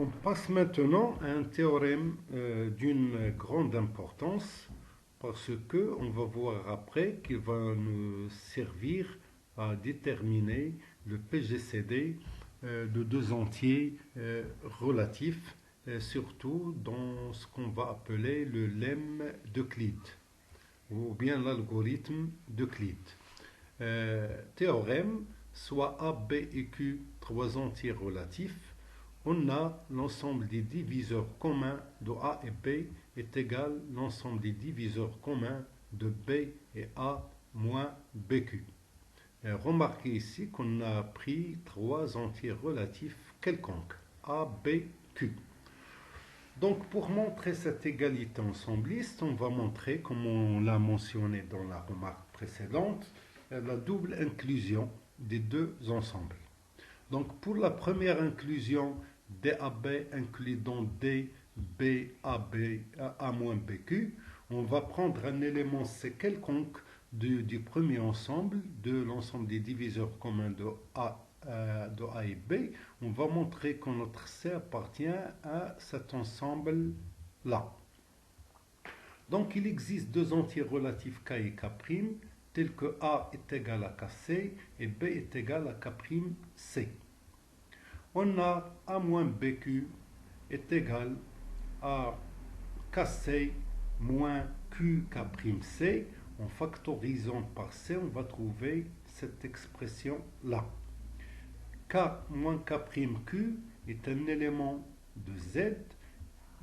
On passe maintenant à un théorème d'une grande importance parce que on va voir après qu'il va nous servir à déterminer le PGCD de deux entiers relatifs, surtout dans ce qu'on va appeler le lemme d'Euclide ou bien l'algorithme d'Euclide. Théorème, soit A, B et Q, trois entiers relatifs, on a l'ensemble des diviseurs communs de A et B est égal à l'ensemble des diviseurs communs de B et A moins BQ. Remarquez ici qu'on a pris trois entiers relatifs quelconques, A, B, Q. Donc pour montrer cette égalité ensembliste, on va montrer, comme on l'a mentionné dans la remarque précédente, la double inclusion des deux ensembles. Donc pour la première inclusion, DAB incluant D, BAB, A moins BQ, on va prendre un élément C quelconque du premier ensemble, de l'ensemble des diviseurs communs de A et B. On va montrer que notre C appartient à cet ensemble-là. Donc il existe deux entiers relatifs K et K', tels que A est égal à KC et B est égal à K'C. On a A moins BQ est égal à KC moins QK'C. En factorisant par C, on va trouver cette expression-là. K moins K'Q est un élément de Z,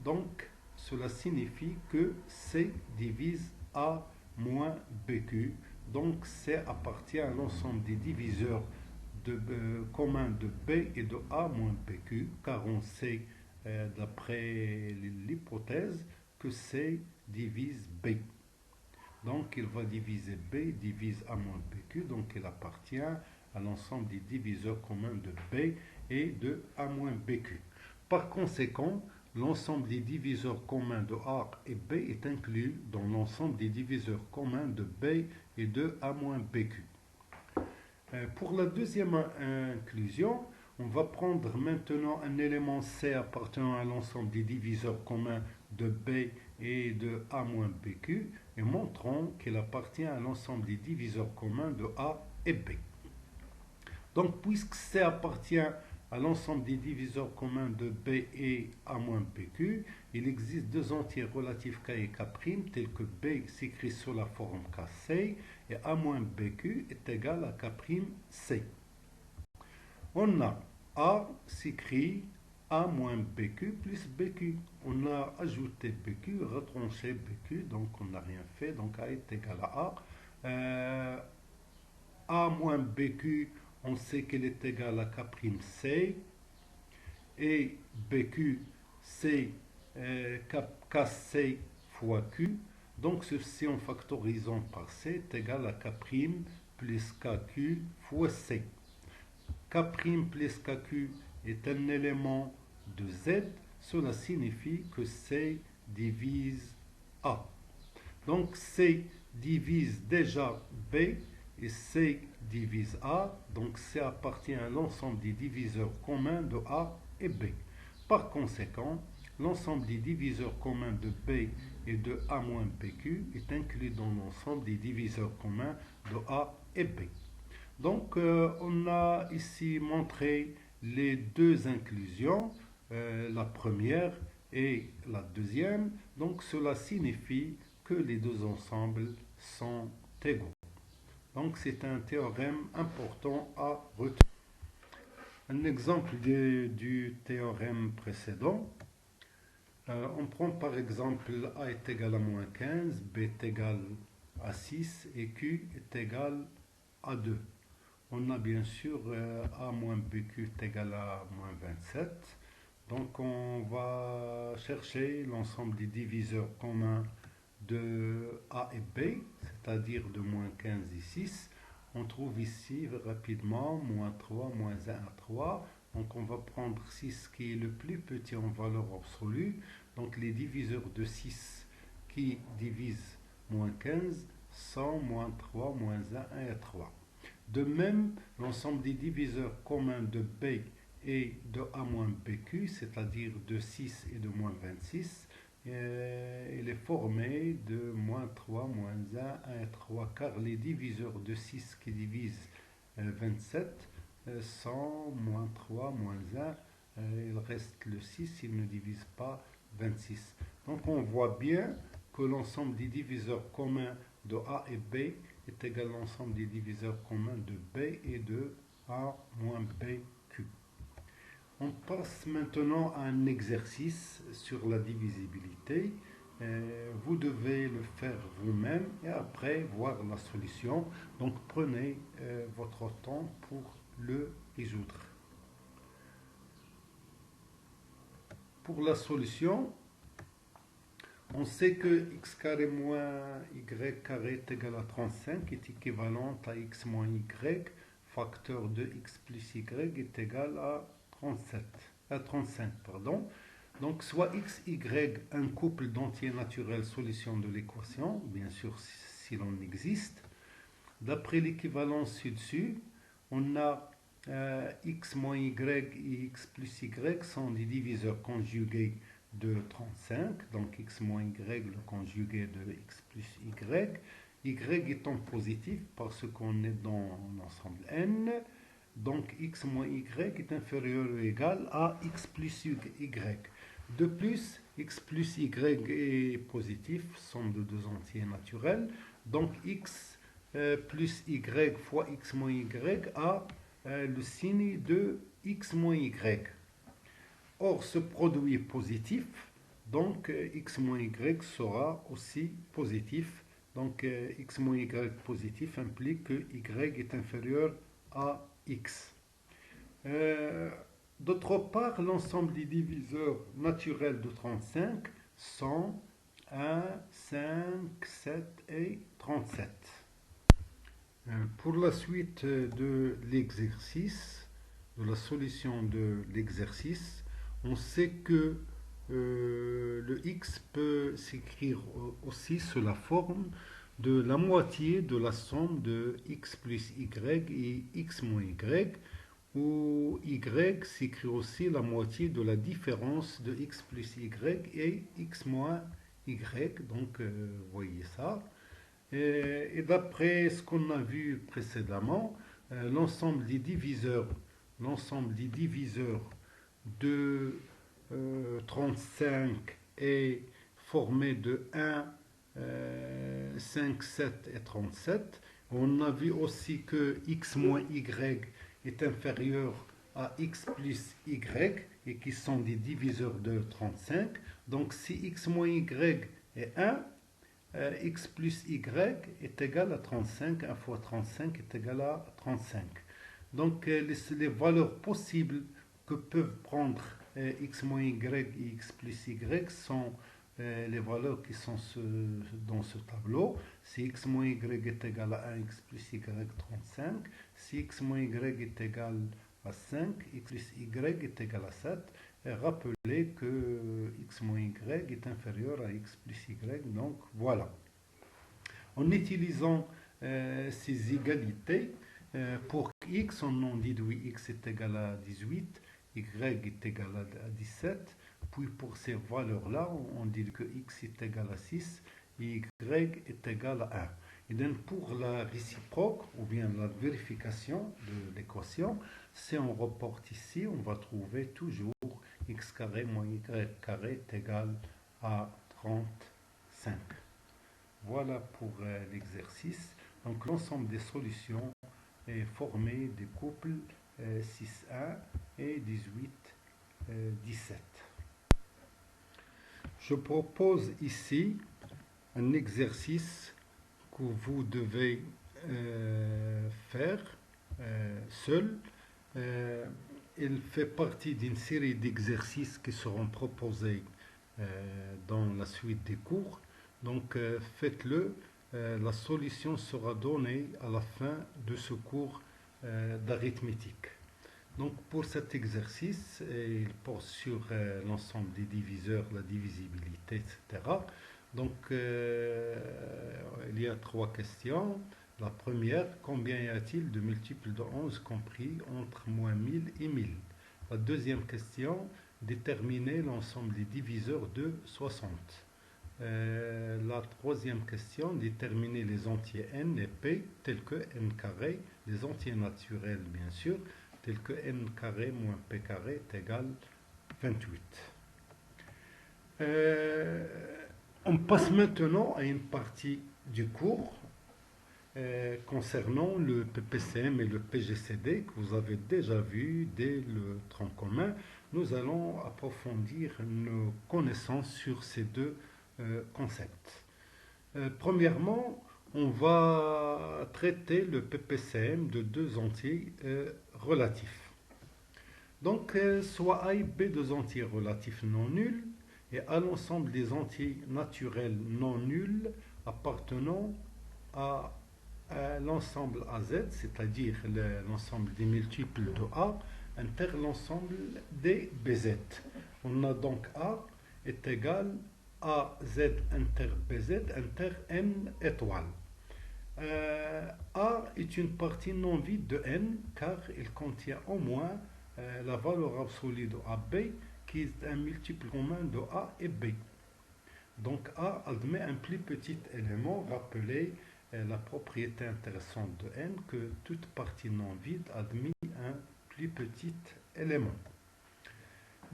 donc cela signifie que C divise A moins BQ. Donc C appartient à l'ensemble des diviseurs communs de B et de A moins BQ, car on sait d'après l'hypothèse que C divise B. Donc il va diviser B, divise A moins BQ, donc il appartient à l'ensemble des diviseurs communs de B et de A moins BQ. Par conséquent, l'ensemble des diviseurs communs de A et B est inclus dans l'ensemble des diviseurs communs de B et de A moins BQ. Pour la deuxième inclusion, on va prendre maintenant un élément C appartenant à l'ensemble des diviseurs communs de B et de A moins BQ et montrons qu'il appartient à l'ensemble des diviseurs communs de A et B. Donc, puisque C appartient à l'ensemble des diviseurs communs de B et A moins BQ, il existe deux entiers relatifs K et K', tels que B s'écrit sous la forme KC et A moins BQ est égal à K'C. On a A s'écrit A moins BQ plus BQ. On a ajouté BQ, retranché BQ, donc on n'a rien fait, donc A est égal à A. A moins BQ, on sait qu'elle est égale à K'C, et BQ, c'est KC fois Q. Donc ceci en factorisant par C est égal à K' plus KQ fois C. K' plus KQ est un élément de Z, cela signifie que C divise A. Donc C divise déjà B et C divise A, donc C appartient à l'ensemble des diviseurs communs de A et B. Par conséquent, l'ensemble des diviseurs communs de B et de A moins BQ est inclus dans l'ensemble des diviseurs communs de A et B. Donc, on a ici montré les deux inclusions, la première et la deuxième. Donc, cela signifie que les deux ensembles sont égaux. Donc, c'est un théorème important à retenir. Un exemple du théorème précédent. On prend par exemple A est égal à moins 15, B est égal à 6 et Q est égal à 2. On a bien sûr A moins BQ est égal à moins 27. Donc on va chercher l'ensemble des diviseurs communs de A et B, c'est-à-dire de moins 15 et 6. On trouve ici rapidement moins 3, moins 1 à 3. Donc on va prendre 6 qui est le plus petit en valeur absolue. Donc les diviseurs de 6 qui divisent moins 15 sont moins 3, moins 1 et 3. De même, l'ensemble des diviseurs communs de B et de A moins BQ, c'est-à-dire de 6 et de moins 26, il est formé de moins 3, moins 1 et 3 car les diviseurs de 6 qui divisent 27 sont moins 3, moins 1, il reste le 6, il ne divise pas 26. Donc on voit bien que l'ensemble des diviseurs communs de A et B est égal à l'ensemble des diviseurs communs de B et de A moins BQ. On passe maintenant à un exercice sur la divisibilité. Vous devez le faire vous-même et après voir la solution. Donc prenez votre temps pour le résoudre. Pour la solution, on sait que x carré moins y carré est égal à 35 est équivalent à x moins y, facteur de x plus y est égal à 35. Pardon. Donc soit x, y, un couple d'entiers naturels, solution de l'équation, bien sûr si l'on existe. D'après l'équivalence ci-dessus, on a x moins y et x plus y sont des diviseurs conjugués de 35, donc x moins y, le conjugué de x plus y étant positif parce qu'on est dans l'ensemble n, donc x moins y est inférieur ou égal à x plus y. De plus, x plus y est positif, somme de deux entiers naturels, donc x plus y fois x moins y a le signe de x moins y. Or, ce produit est positif, donc x moins y sera aussi positif. Donc x moins y positif implique que y est inférieur à x. D'autre part, l'ensemble des diviseurs naturels de 35 sont 1, 5, 7 et 37. Pour la suite de l'exercice, de la solution de l'exercice, on sait que le x peut s'écrire aussi sous la forme de la moitié de la somme de x plus y et x moins y, où y s'écrit aussi la moitié de la différence de x plus y et x moins y. Donc, vous voyez ça. Et d'après ce qu'on a vu précédemment, l'ensemble des diviseurs de 35 est formé de 1, 5, 7 et 37. On a vu aussi que x moins y est inférieur à x plus y et qui sont des diviseurs de 35. Donc si x moins y est 1, x plus y est égal à 35, 1 fois 35 est égal à 35. Donc les valeurs possibles que peuvent prendre x moins y et x plus y sont les valeurs qui sont dans ce tableau. Si x moins y est égal à 1, x plus y 35. Si x moins y est égal à 5, x plus y est égal à 7. Et rappelez que x moins y est inférieur à x plus y. Donc voilà. En utilisant ces égalités, pour x, on en déduit x est égal à 18, y est égal à 17. Puis pour ces valeurs-là, on dit que x est égal à 6 et y est égal à 1. Et donc pour la réciproque, ou bien la vérification de l'équation, si on reporte ici, on va trouver toujours x carré moins y carré est égal à 35. Voilà pour l'exercice. Donc l'ensemble des solutions est formé des couples 6A et 18-17. Je propose ici un exercice que vous devez faire seul. Il fait partie d'une série d'exercices qui seront proposés dans la suite des cours. Donc faites-le. La solution sera donnée à la fin de ce cours d'arithmétique. Donc pour cet exercice, il porte sur l'ensemble des diviseurs, la divisibilité, etc. Donc il y a trois questions. La première, combien y a-t-il de multiples de 11 compris entre moins 1000 et 1000? La deuxième question, déterminer l'ensemble des diviseurs de 60. La troisième question, déterminer les entiers n et p tels que n carré, les entiers naturels bien sûr, tels que n carré moins p carré est égal 28. On passe maintenant à une partie du cours concernant le PPCM et le PGCD que vous avez déjà vu dès le tronc commun. Nous allons approfondir nos connaissances sur ces deux concepts. Premièrement, on va traiter le PPCM de deux entiers relatifs. Donc, soit A et B, deux entiers relatifs non nuls, et à l'ensemble des entiers naturels non nuls appartenant à l'ensemble AZ, c'est-à-dire l'ensemble des multiples de A, inter l'ensemble des BZ. On a donc A est égal à AZ inter BZ inter N étoiles. A est une partie non vide de N car il contient au moins la valeur absolue de AB qui est un multiple commun de A et B. Donc A admet un plus petit élément. Rappelez la propriété intéressante de N que toute partie non vide admet un plus petit élément.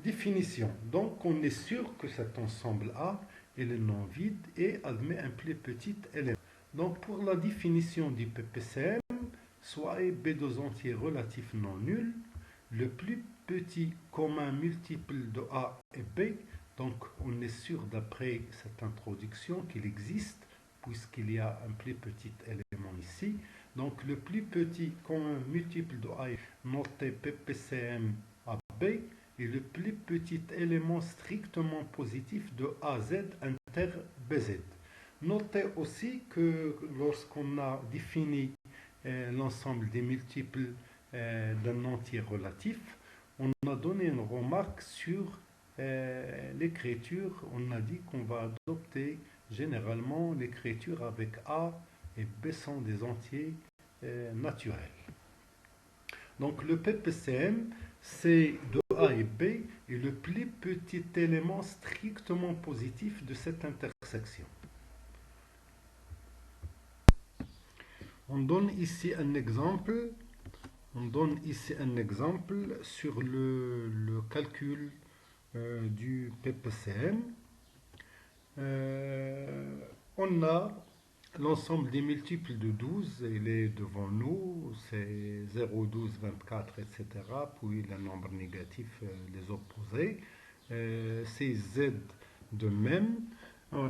Définition. Donc on est sûr que cet ensemble A est non vide et admet un plus petit élément. Donc pour la définition du PPCM, soit A et B deux entiers relatifs non nuls, le plus petit commun multiple de A et B, donc on est sûr d'après cette introduction qu'il existe, puisqu'il y a un plus petit élément ici. Donc le plus petit commun multiple de A est noté PPCM AB et le plus petit élément strictement positif de AZ inter BZ. Notez aussi que lorsqu'on a défini l'ensemble des multiples d'un entier relatif, on a donné une remarque sur l'écriture. On a dit qu'on va adopter généralement l'écriture avec A et B sont des entiers naturels. Donc le PPCM, c'est de A et B et le plus petit élément strictement positif de cette intersection. On donne ici un exemple. Sur le calcul du PPCM. On a l'ensemble des multiples de 12, il est devant nous, c'est 0, 12, 24, etc. Puis le nombre négatif, les opposés. C'est Z de même.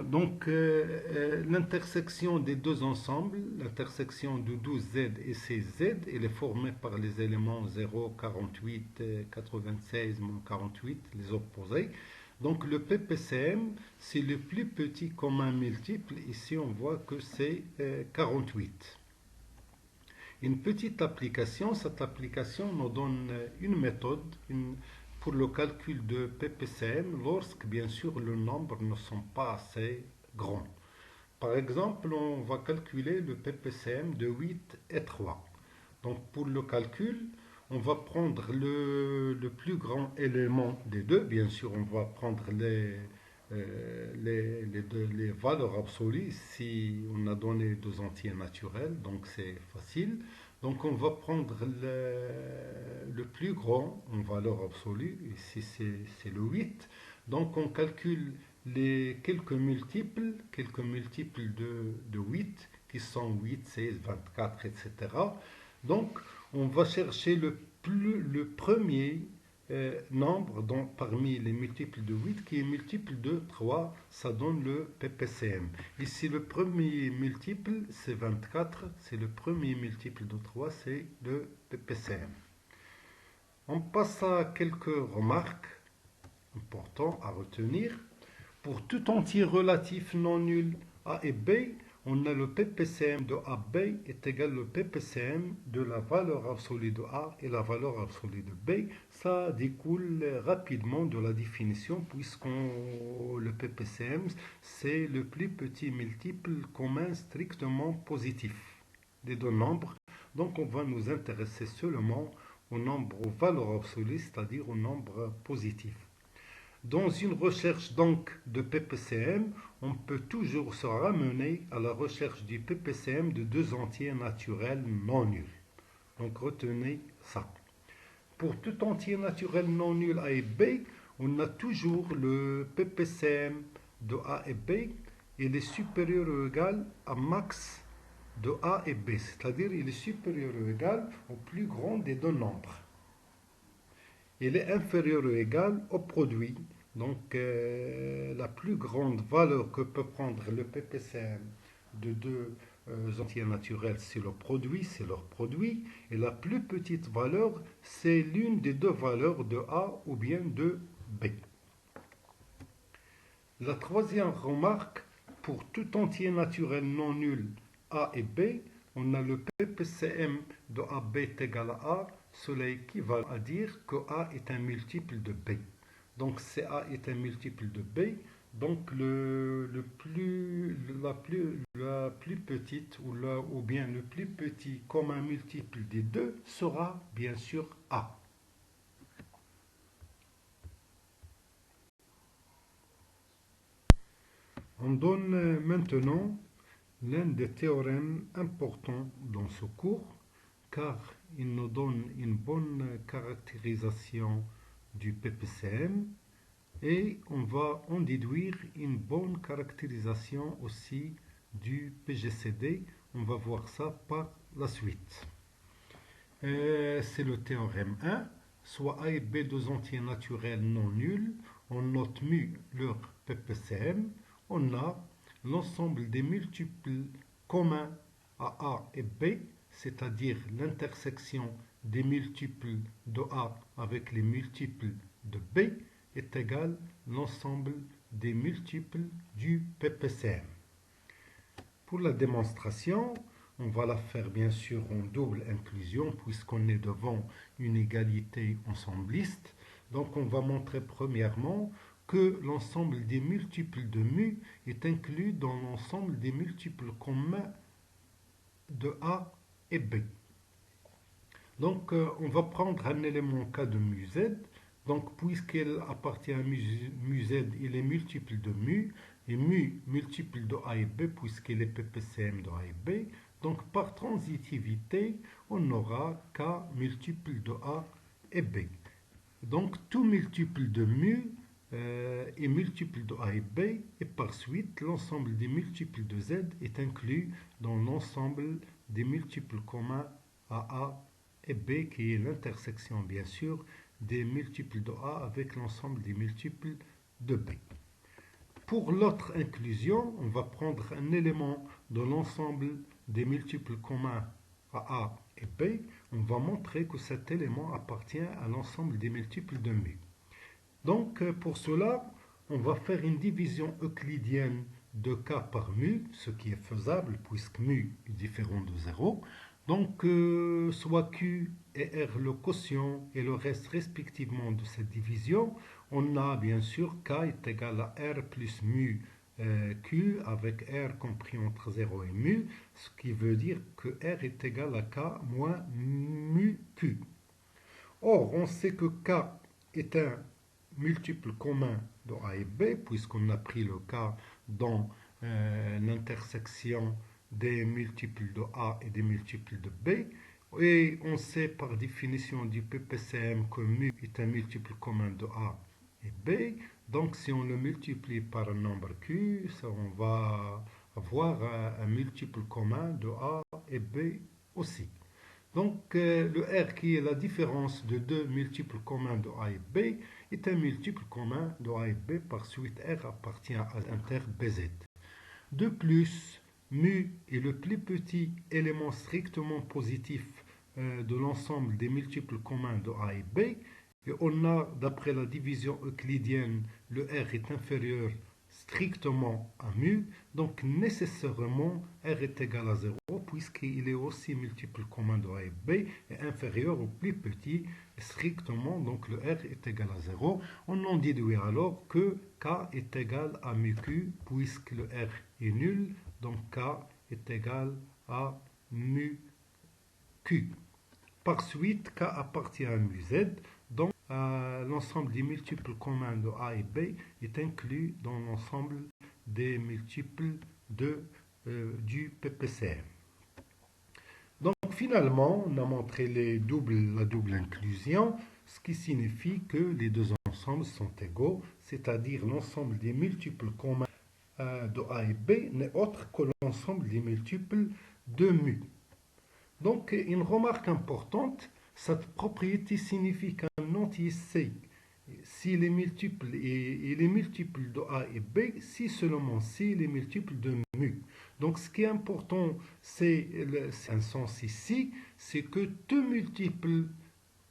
Donc, l'intersection des deux ensembles, l'intersection de 12Z et 16Z, elle est formée par les éléments 0, 48, 96, 48, les opposés. Donc, le PPCM, c'est le plus petit commun multiple. Ici, on voit que c'est 48. Une petite application, cette application nous donne une méthode, pour le calcul de PPCM lorsque, bien sûr, le nombre ne sont pas assez grands. Par exemple, on va calculer le PPCM de 8 et 3. Donc, pour le calcul, on va prendre le plus grand élément des deux. Bien sûr, on va prendre les valeurs absolues si on a donné deux entiers naturels, donc c'est facile. Donc on va prendre le plus grand en valeur absolue, ici c'est le 8. Donc on calcule les quelques multiples de 8, qui sont 8, 16, 24, etc. Donc on va chercher le premier nombre parmi les multiples de 8 qui est multiple de 3, ça donne le PPCM. Ici le premier multiple c'est 24, c'est le premier multiple de 3, c'est le PPCM. On passe à quelques remarques importantes à retenir. Pour tout entier relatif non nul A et B, on a le PPCM de AB est égal au PPCM de la valeur absolue de A et la valeur absolue de B. Ça découle rapidement de la définition puisque le PPCM, c'est le plus petit multiple commun strictement positif des deux nombres. Donc on va nous intéresser seulement au nombre aux valeurs absolues, c'est-à-dire au nombre positif. Dans une recherche donc de PPCM, on peut toujours se ramener à la recherche du PPCM de deux entiers naturels non nuls. Donc retenez ça. Pour tout entier naturel non nul A et B, on a toujours le PPCM de A et B. Il est supérieur ou égal à max de A et B, c'est-à-dire il est supérieur ou égal au plus grand des deux nombres. Il est inférieur ou égal au produit. Donc la plus grande valeur que peut prendre le PPCM de deux entiers naturels, c'est le produit, c'est leur produit. Et la plus petite valeur, c'est l'une des deux valeurs de A ou bien de B. La troisième remarque, pour tout entier naturel non nul A et B, on a le PPCM de AB est égal à A, cela équivaut à dire que A est un multiple de B. Donc CA est un multiple de B, donc la plus petite ou bien le plus petit commun multiple des deux sera bien sûr A. On donne maintenant l'un des théorèmes importants dans ce cours, car il nous donne une bonne caractérisation du PPCM et on va en déduire une bonne caractérisation aussi du PGCD. On va voir ça par la suite. C'est le théorème 1. Soit A et B deux entiers naturels non nuls, on note mu leur PPCM. On a l'ensemble des multiples communs à A et B, c'est-à-dire l'intersection des multiples de A avec les multiples de B, est égal à l'ensemble des multiples du PPCM. Pour la démonstration, on va la faire bien sûr en double inclusion puisqu'on est devant une égalité ensembliste. Donc on va montrer premièrement que l'ensemble des multiples de mu est inclus dans l'ensemble des multiples communs de A et B. Donc on va prendre un élément K de mu Z. Donc puisqu'il appartient à mu Z, il est multiple de mu. Et mu multiple de A et B puisqu'il est PPCM de A et B. Donc par transitivité, on aura K multiple de A et B. Donc tout multiple de mu est multiple de A et B et par suite l'ensemble des multiples de Z est inclus dans l'ensemble des multiples communs à A et B qui est l'intersection bien sûr des multiples de A avec l'ensemble des multiples de B. Pour l'autre inclusion, on va prendre un élément de l'ensemble des multiples communs à A et B. On va montrer que cet élément appartient à l'ensemble des multiples de mu. Donc pour cela, on va faire une division euclidienne de K par mu, ce qui est faisable puisque mu est différent de 0. Donc soit Q et R le quotient et le reste respectivement de cette division, on a bien sûr K est égal à R plus mu Q avec R compris entre 0 et mu, ce qui veut dire que R est égal à K moins mu Q. Or, on sait que K est un multiple commun de A et B, puisqu'on a pris le cas dans l'intersection des multiples de A et des multiples de B. Et on sait par définition du PPCM que mu est un multiple commun de A et B. Donc si on le multiplie par un nombre Q, on va avoir un multiple commun de A et B aussi. Donc le R qui est la différence de deux multiples communs de A et B est un multiple commun de A et B. Par suite, R appartient à l'inter BZ. De plus, mu est le plus petit élément strictement positif de l'ensemble des multiples communs de A et B. Et on a, d'après la division euclidienne, le R est inférieur strictement à mu, donc nécessairement R est égal à 0 puisqu'il est aussi multiple commun de A et B et inférieur au plus petit strictement, donc le R est égal à 0. On en déduit alors que K est égal à mu Q puisque le R est nul, donc K est égal à mu Q. Par suite, K appartient à MUZ, donc l'ensemble des multiples communs de A et B est inclus dans l'ensemble des multiples du PPCM. Donc finalement, on a montré la double inclusion, ce qui signifie que les deux ensembles sont égaux, c'est-à-dire l'ensemble des multiples communs de A et B n'est autre que l'ensemble des multiples de mu. Donc une remarque importante, cette propriété signifie qu'un entier C, s'il est multiple et les multiples de A et B, si seulement C les multiples de mu. Donc ce qui est important, c'est un sens ici, c'est que tout multiple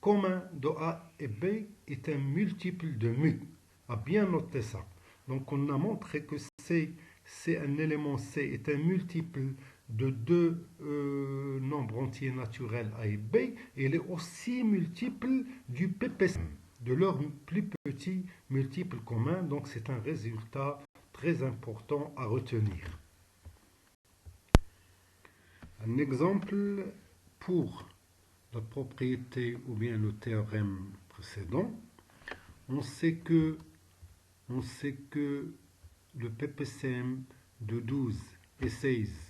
commun de A et B est un multiple de mu. À bien noter ça. Donc on a montré que c'est un élément C est un multiple de deux nombres entiers naturels A et B, et il est aussi multiple du PPCM, de leur plus petit multiple commun. Donc c'est un résultat très important à retenir. Un exemple pour la propriété ou bien le théorème précédent, on sait que le PPCM de 12 et 16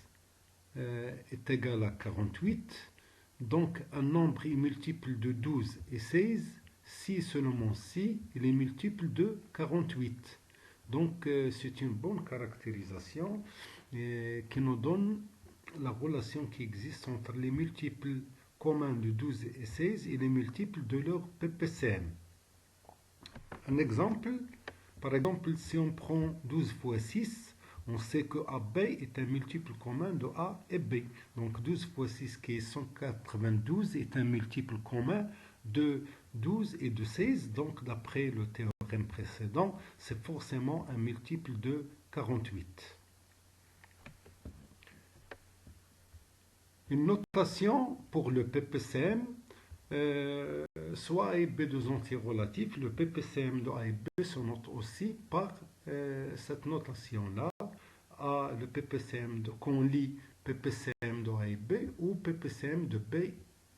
est égal à 48. Donc un nombre est multiple de 12 et 16 si seulement si il est multiple de 48. Donc c'est une bonne caractérisation qui nous donne la relation qui existe entre les multiples communs de 12 et 16 et les multiples de leur PPCM. Un exemple, par exemple, si on prend 12 fois 6, on sait que AB est un multiple commun de A et B. Donc 12 fois 6 qui est 192 est un multiple commun de 12 et de 16. Donc d'après le théorème précédent, c'est forcément un multiple de 48. Une notation pour le PPCM, soit A et B deux entiers relatifs, le PPCM de A et B se note aussi par cette notation-là, le PPCM qu'on lit PPCM de A et B ou PPCM de B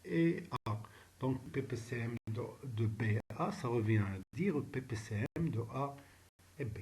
et A. Donc PPCM de B et A, ça revient à dire PPCM de A et B.